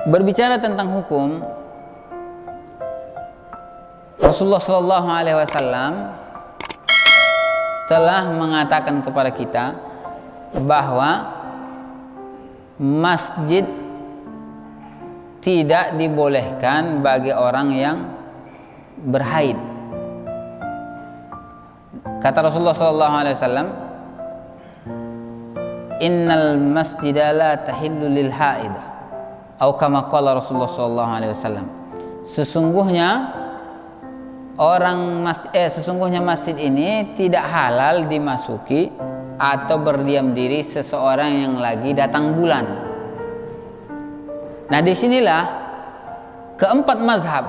Berbicara tentang hukum, Rasulullah Shallallahu Alaihi Wasallam telah mengatakan kepada kita bahwa masjid tidak dibolehkan bagi orang yang berhaid. Kata Rasulullah Shallallahu Alaihi Wasallam, Innal masjida la tahillu lil haidah. Atau kama qala Rasulullah sallallahu alaihi wasallam. Sesungguhnya masjid ini tidak halal dimasuki atau berdiam diri seseorang yang lagi datang bulan. Nah, disinilah keempat mazhab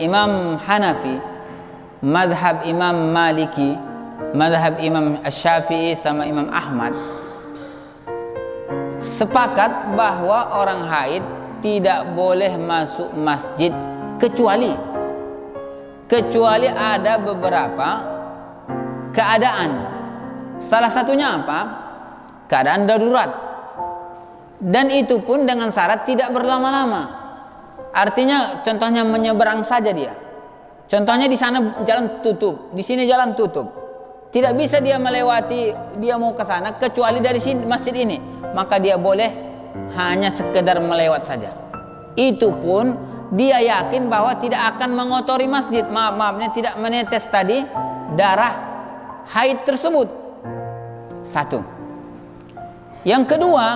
Imam Hanafi, mazhab Imam Maliki, mazhab Imam Syafi'i sama Imam Ahmad sepakat bahwa orang haid tidak boleh masuk masjid kecuali ada beberapa keadaan. Salah satunya apa? Keadaan darurat. Dan itu pun dengan syarat tidak berlama-lama. Artinya contohnya menyeberang saja dia. Contohnya di sana jalan tutup, di sini jalan tutup. Tidak bisa dia melewati, dia mau ke sana kecuali dari sini masjid ini. Maka dia boleh hanya sekedar melewat saja. Itu pun dia yakin bahwa tidak akan mengotori masjid. Maafnya tidak menetes tadi darah haid tersebut. Satu. Yang kedua,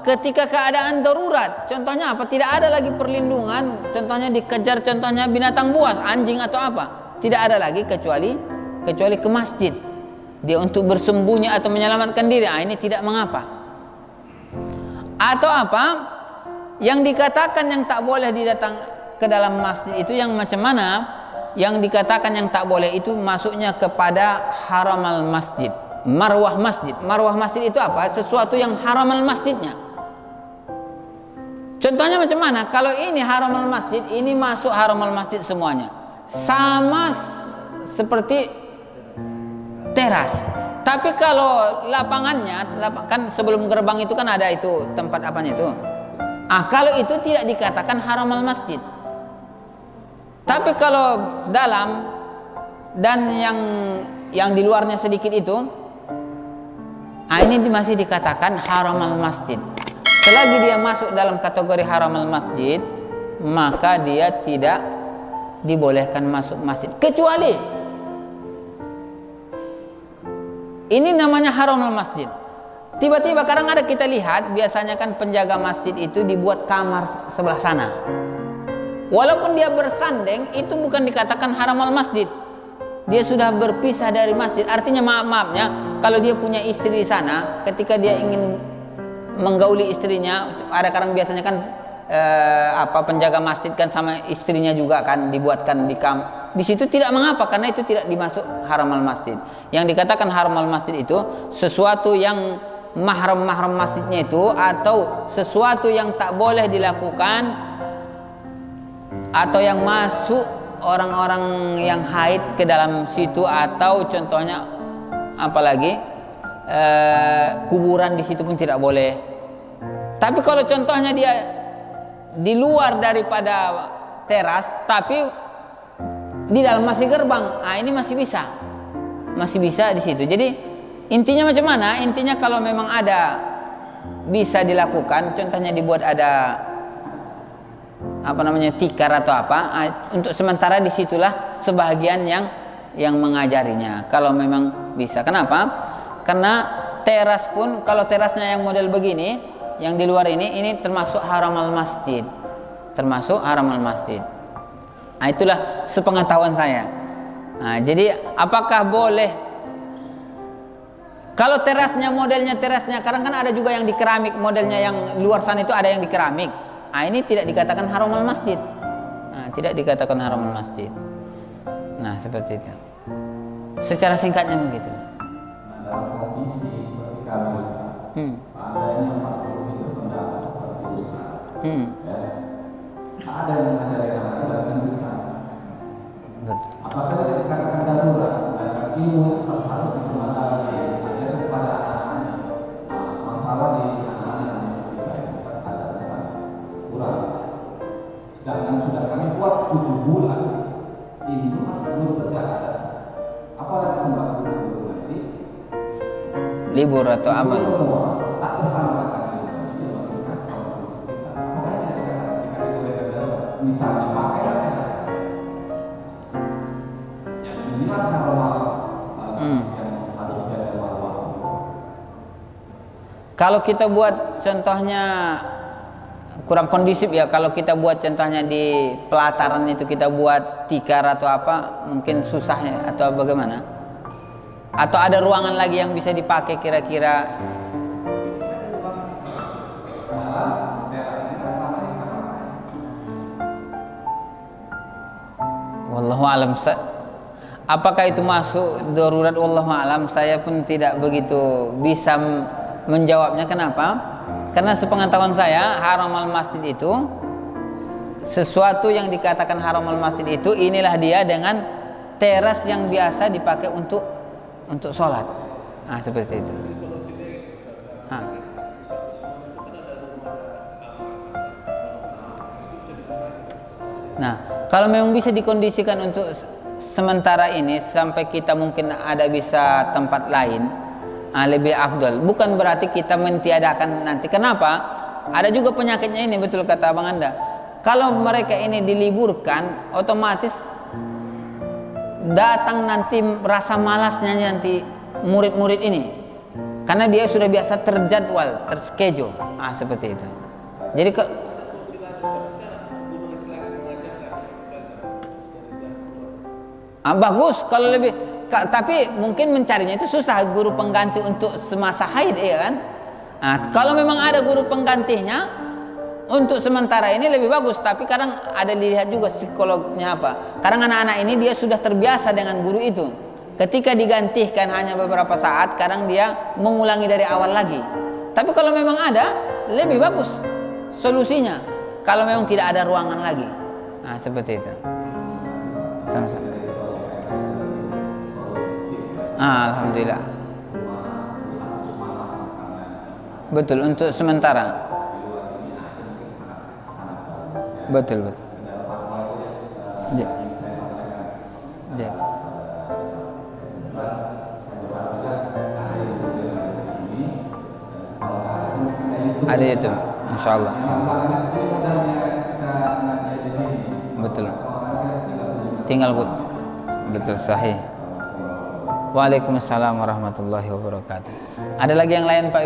ketika keadaan darurat, contohnya apa? Tidak ada lagi perlindungan, contohnya dikejar, contohnya binatang buas, anjing atau apa. Tidak ada lagi kecuali ke masjid. Dia untuk bersembunyi atau menyelamatkan diri. Ini tidak mengapa. Atau apa yang dikatakan yang tak boleh didatang ke dalam masjid itu yang macam mana? Yang dikatakan yang tak boleh itu masuknya kepada haramal masjid, marwah masjid. Marwah masjid itu apa? Sesuatu yang haramal masjidnya. Contohnya macam mana? Kalau ini haramal masjid, ini masuk haramal masjid semuanya, sama seperti teras. Tapi kalau lapangannya, kan sebelum gerbang itu kan ada itu tempat apanya itu. Kalau itu tidak dikatakan haramal masjid. Tapi kalau dalam dan yang di luarnya sedikit itu, ini masih dikatakan haramal masjid. Selagi dia masuk dalam kategori haramal masjid, maka dia tidak dibolehkan masuk masjid. Kecuali ini namanya haramul masjid. Tiba-tiba kadang ada kita lihat, biasanya kan penjaga masjid itu dibuat kamar sebelah sana. Walaupun dia bersanding, itu bukan dikatakan haramul masjid. Dia sudah berpisah dari masjid. Artinya maafnya, kalau dia punya istri di sana, ketika dia ingin menggauli istrinya, ada kadang biasanya kan penjaga masjid kan sama istrinya juga kan dibuatkan di kamar. Di situ tidak mengapa karena itu tidak dimasuk haramal masjid. Yang dikatakan haramal masjid itu sesuatu yang mahram masjidnya itu, atau sesuatu yang tak boleh dilakukan, atau yang masuk orang-orang yang haid ke dalam situ, atau contohnya apalagi kuburan di situ pun tidak boleh. Tapi kalau contohnya dia di luar daripada teras tapi di dalam masih gerbang, ini masih bisa di situ. Jadi intinya macam mana? Intinya kalau memang ada bisa dilakukan, contohnya dibuat ada tikar atau apa, untuk sementara disitulah sebagian yang mengajarinya. Kalau memang bisa. Kenapa? Karena teras pun, kalau terasnya yang model begini, yang di luar ini termasuk haramal masjid, itulah sepengetahuan saya. Jadi apakah boleh kalau modelnya terasnya, kadang kan ada juga yang di keramik, modelnya yang luar sana itu ada yang di keramik. Ini tidak dikatakan haramal masjid. Nah, seperti itu. Secara singkatnya begitu. Dalam kondisi seperti kami, seandainya 40 itu pendapat seperti Ustaz, ada yang mengajarkan lagi Betul. Apakah dari dikatakan darurat, sedangkan ilmu harus digunakan diajarkan kepada anak-anaknya. Masalah di anak-anak yang bukan ada masalah kurang. Sedangkan sudah kami buat 7 bulan, ini masih belum terjadi. Apalagi sempat guru-guru nanti Libur atau apa? semua tak tersampaikan di sana. Dia melakukan sama kita. Apakah ini dikatakan darurat? Misalnya pakaian inilah cara yang harus jadi warna. Kalau kita buat contohnya kurang kondisif ya, kalau kita buat contohnya di pelataran itu kita buat tikar atau apa, mungkin susah ya, atau bagaimana? Atau ada ruangan lagi yang bisa dipakai kira-kira? Wallahu alam. Apakah itu masuk darurat? Wallahu alam. Saya pun tidak begitu bisa menjawabnya. Kenapa? Karena sepengetahuan saya, haramal masjid itu sesuatu yang dikatakan haramal masjid itu inilah dia dengan teras yang biasa dipakai untuk sholat. Nah, seperti itu. Nah, kalau memang bisa dikondisikan untuk sementara ini sampai kita mungkin ada bisa tempat lain, lebih afdal. Bukan berarti kita mentiadakan nanti. Kenapa? Ada juga penyakitnya ini, betul kata Abang Anda. Kalau mereka ini diliburkan, otomatis datang nanti rasa malasnya nanti murid-murid ini, karena dia sudah biasa terjadwal, terschedule. Seperti itu. Jadi bagus kalau lebih, tapi mungkin mencarinya itu susah, guru pengganti untuk semasa haid, ya kan? Kalau memang ada guru penggantinya untuk sementara ini lebih bagus, tapi kadang ada dilihat juga psikolognya apa. Kadang anak-anak ini dia sudah terbiasa dengan guru itu. Ketika digantikan hanya beberapa saat, kadang dia mengulangi dari awal lagi. Tapi kalau memang ada, lebih bagus solusinya. Kalau memang tidak ada ruangan lagi, seperti itu. Sama-sama. Alhamdulillah. Betul, untuk sementara. Betul. Ya. Ada itu, insya Allah. Betul. Tinggal betul, sahih. Waalaikumsalam warahmatullahi wabarakatuh. Ada lagi yang lain Pak Ibu?